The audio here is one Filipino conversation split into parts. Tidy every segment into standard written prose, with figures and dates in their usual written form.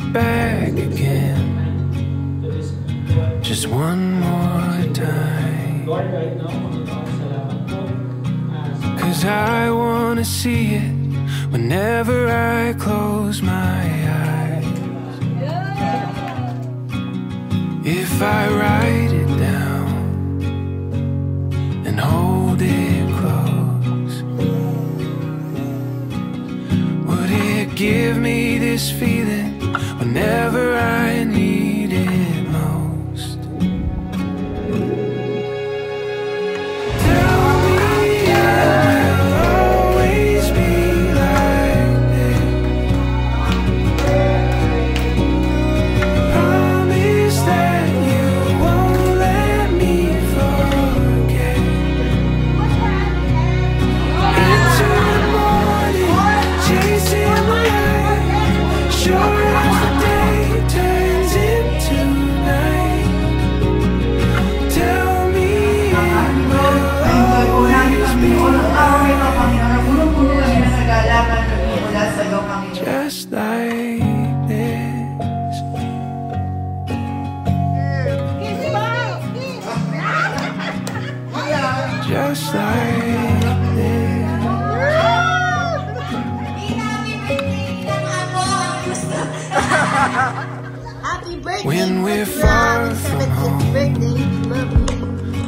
it back again, just one more time. 'Cause I wanna see it whenever I close my eyes. If I write it down and hold it close, would it give me this feeling whenever I need it most? Tell me it will always be like this. Promise that you won't let me forget. Into the morning, chasing the light, sure as the day turns into night. Tell me it will always be just like this. Just like this. When we're far from home,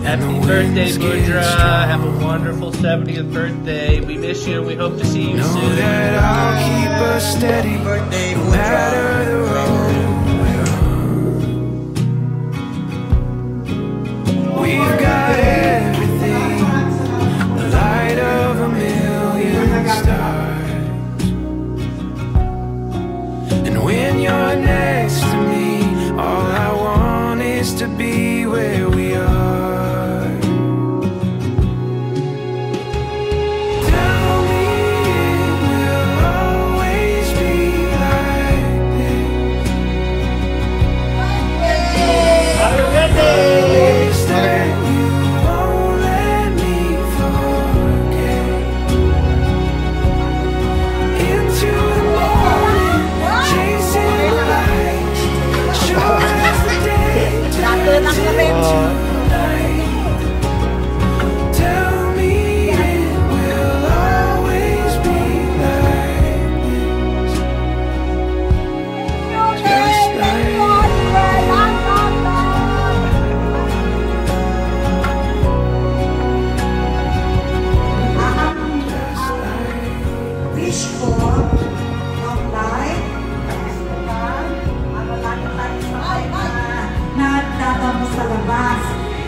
Happy birthday, Mudra. Have a wonderful 70th birthday. We miss you and we hope to see you know soon. that I'll keep us steady no matter the road we're on. We've got everything, the light of a million stars. And when you're next to me, all I want is to be where we are. Tell me it will always be like this. Promise that you won't let me forget. Into the morning, chasing the light, sure as the day turns into night. Tell me it will always be like this. Just like Wish ko, long life, malaki tayo sa na nagtatapos sa labas.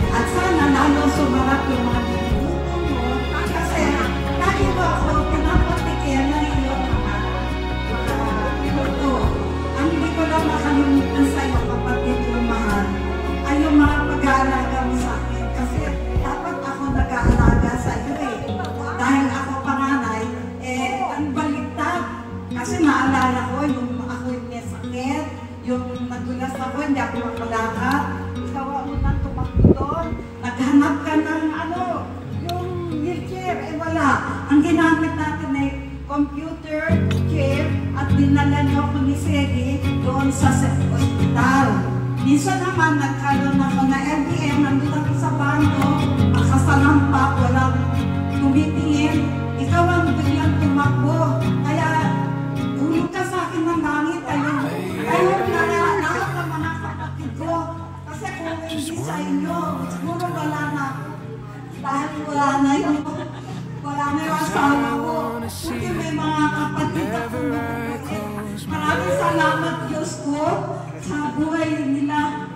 At sana lalo sumarap yung mga niluto mo. Kasi lagi mo ako pinapatikin na iyong mga niluto. Ang hindi ko lang makalimutan sa iyo, kapatid ko mahal, ay yung mga pag-aalaga mo sa akin. Kasi dapat ako nag-aalaga sa iyo eh. Dahil ako panganay, ang baliktad. Kasi naalala ko yung ako yung may sakit, yung nadulas ako, hindi ako makalakad. Ikaw ang unang tumakbo doon. Naghanap ka ng yung wheelchair, wala. Ang ginamit natin ay computer, chair, at dinala niyo ako ni Segi doon sa hospital. Minsan naman nagkaroon ako na LBM, nandun ako sa bando, makasalampak, walang tumitingin. Ikaw ang biglang tumakbo. Kaya, tulog ka sa akin ng langit. Ayaw lahat ng mga kapatid ko. Kasi kung hindi sa inyo, siguro wala na. Dahil wala na yung asawa ko. Kasi may mga kapatid ako. Maraming salamat Diyos ko sa buhay nila.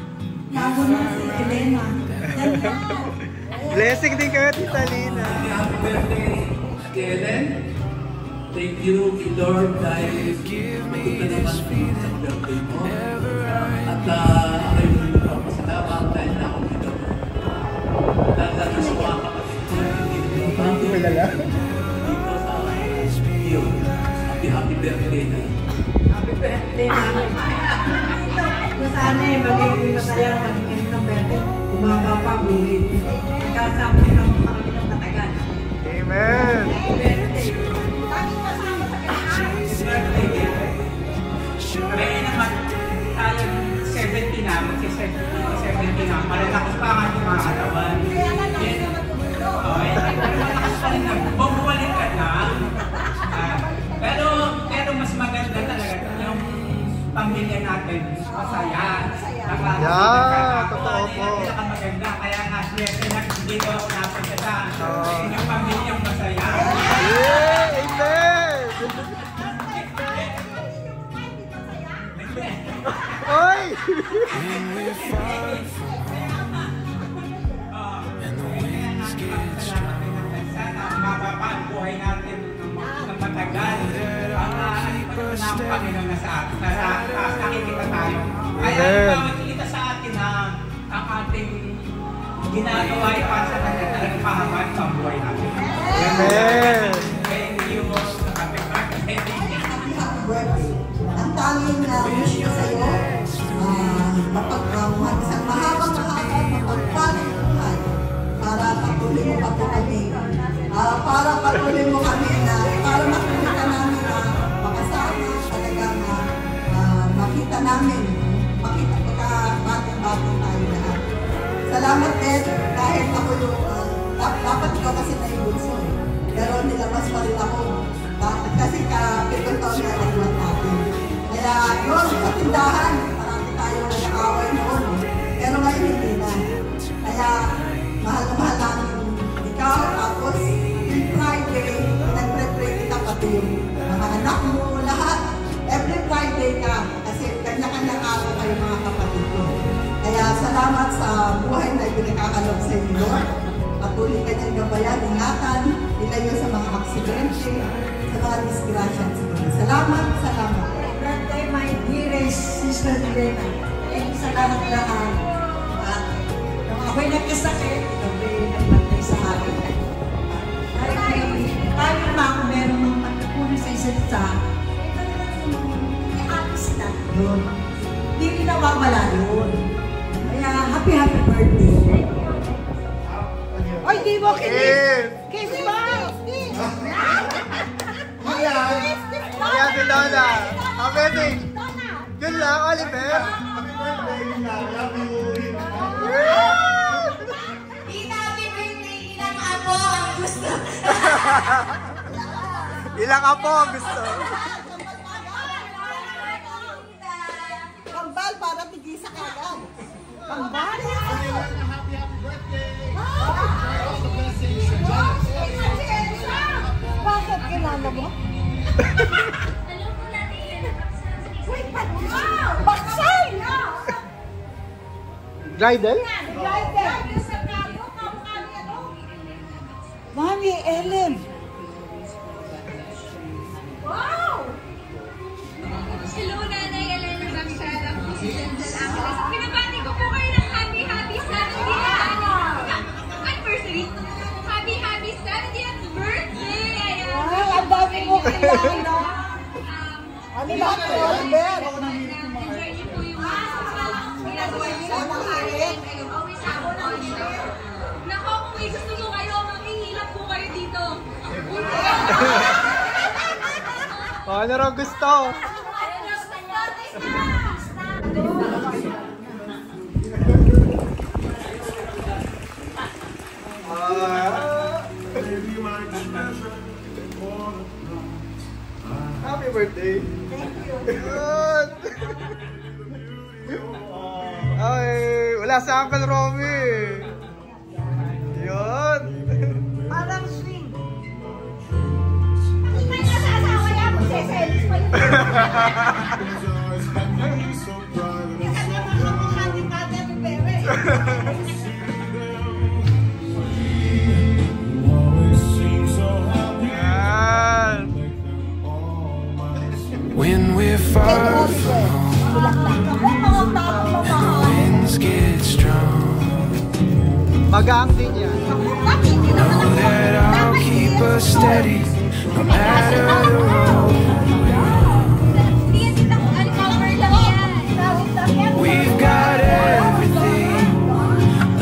Lalo na si Elena. Blessing din kayo, Tita Lina. Happy birthday, Kellen. Thank you, Lord, dahil pupunta naman sa birthday mo. At ako yung papasalamat dahil na ako dito. Dahil sa mga kapatid ko, hindi dito sa iyo. Happy birthday na. Happy birthday, Mami. Sana magiging masaya magiging ng birthday. Umaga pa, ulit. Nagkasama ka ng kami ng matagal. Amen. Happy birthday. Happy birthday. Kaya naman, pamilya natin masaya. Totoo po. Maganda, kaya nga swerte na dito ako napunta sa inyong pamilyang masaya. Amen! Oy! When we're far from home and the winds get strong, Sana mababa ang buhay natin ng matagal. Ang Panginoon na sa atin. Nakikita tayo. Kaya makikita sa atin na ang ating ginagawa ay para sa kanya talagang mahaba sa buhay natin. Amen! Thank you po sa kapit. Happy birthday. Ang tanging wish ko sa'yo, isang mahabang-mahaba, mapagpaling buhay para patuloy mo pa po kami. Para patuloy mo kami na, para makikita namin na makasama talaga na makita namin, makita pagka-batang-batang tayo lahat. Salamat din kahit ako yung, dapat ikaw kasi na yung bunso. Pero nilabas pa rin ako. Kasi ka-pitong taon na naiwan natin. Kaya yun, sa tindahan, marami tayo nag-aaway noon. Pero ngayon hindi na. Kaya mahal na mahal namin ikaw. Tapos, every Friday, nagpre-pray kita pati yung mga anak mo, lahat. Every Friday ka. Kasi kanya-kanyang araw kayo mga kapatid ko. Kaya salamat sa buhay na pinakakalob sa inyo, Lord. Patuloy ka niyang gabayan, ingatan, ilayo sa mga aksidente, sa mga disgrasya. Salamat, salamat. Birthday, my dearest Sister Elena. Sa lahat-lahat. At nung ako'y nagkasakit, ako'y nagbantay sa akin. Tayo naman ako meron ng pagkakunin sa isa't isa. May atis na yun. Hindi rin nawawala yun. Kaya happy birthday. Ay, di mo kinis! Kiss mo! Kaya si Donna. Amazing. Yun lang, Oliver. Happy birthday, Ilang apo ang gusto. Ilang apo ang gusto. Kambal para tigisa ka agad. Kambal? Bakit kilala mo? Wait, baksay! Bridal? Mami, Ellen. Wow! Hello, Nanay Elena Baksara po si Denzel Angeles. Pinabati ko po kayo ng happy 70th anniversary. Happy 70th birthday! Ayan. Ay, ang dami mo kilala. Ano ba ito, Oliver? Enjoy niyo po yung ginagawa niyo sa buhay. Kayo, always have fun. Nako, kung may gusto mo kayo, makihilap po kayo dito. Ano raw gusto? Happy birthday. Thank you. Good. Ay, wala sa Uncle Romy. Yun. Parang swing. May nasasawa yan, magseselis pa yun. Kasi mga mukha ni Kate Rivera eh. Yan. when we're far from home and the winds get strong. Magaang din yan. Know that I'll keep us steady no matter the road we're on. We've got everything,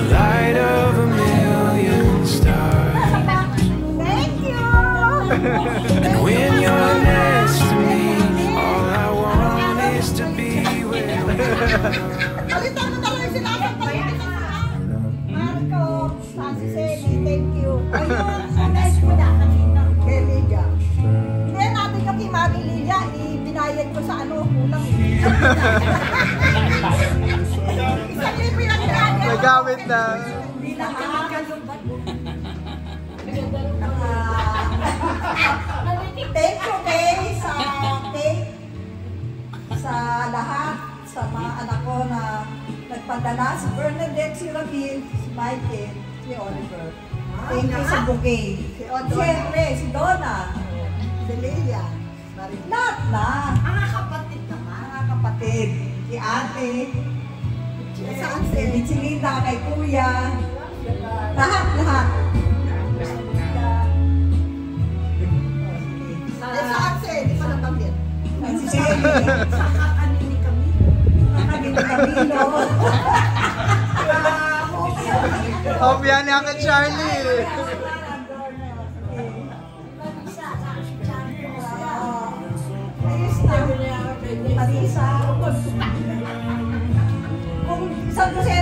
the light of a million stars. And when you're next to me, all I want is to be with you. Marco, Francis Eli, thank you. Ayun, nice mo na kanina. Beliga. Hindi natin yung May gamit na. Hindi lahat. Thank you, Kay, sa lahat, sa mga anak ko na nagpadala, si Bernadette, si Ramil, si Michael, si Oliver. Thank you sa bouquet. Siyempre, si Donna, si Lilia, lahat na. Mga kapatid naman. Mga kapatid, si ate, si Linda, kay kuya, lahat. Sa Akse, di pa nabanggit. Si Shelly, Sa kakanini kami. Camilo. Hopya ni Ate Charlie. Marisa. Kung San Jose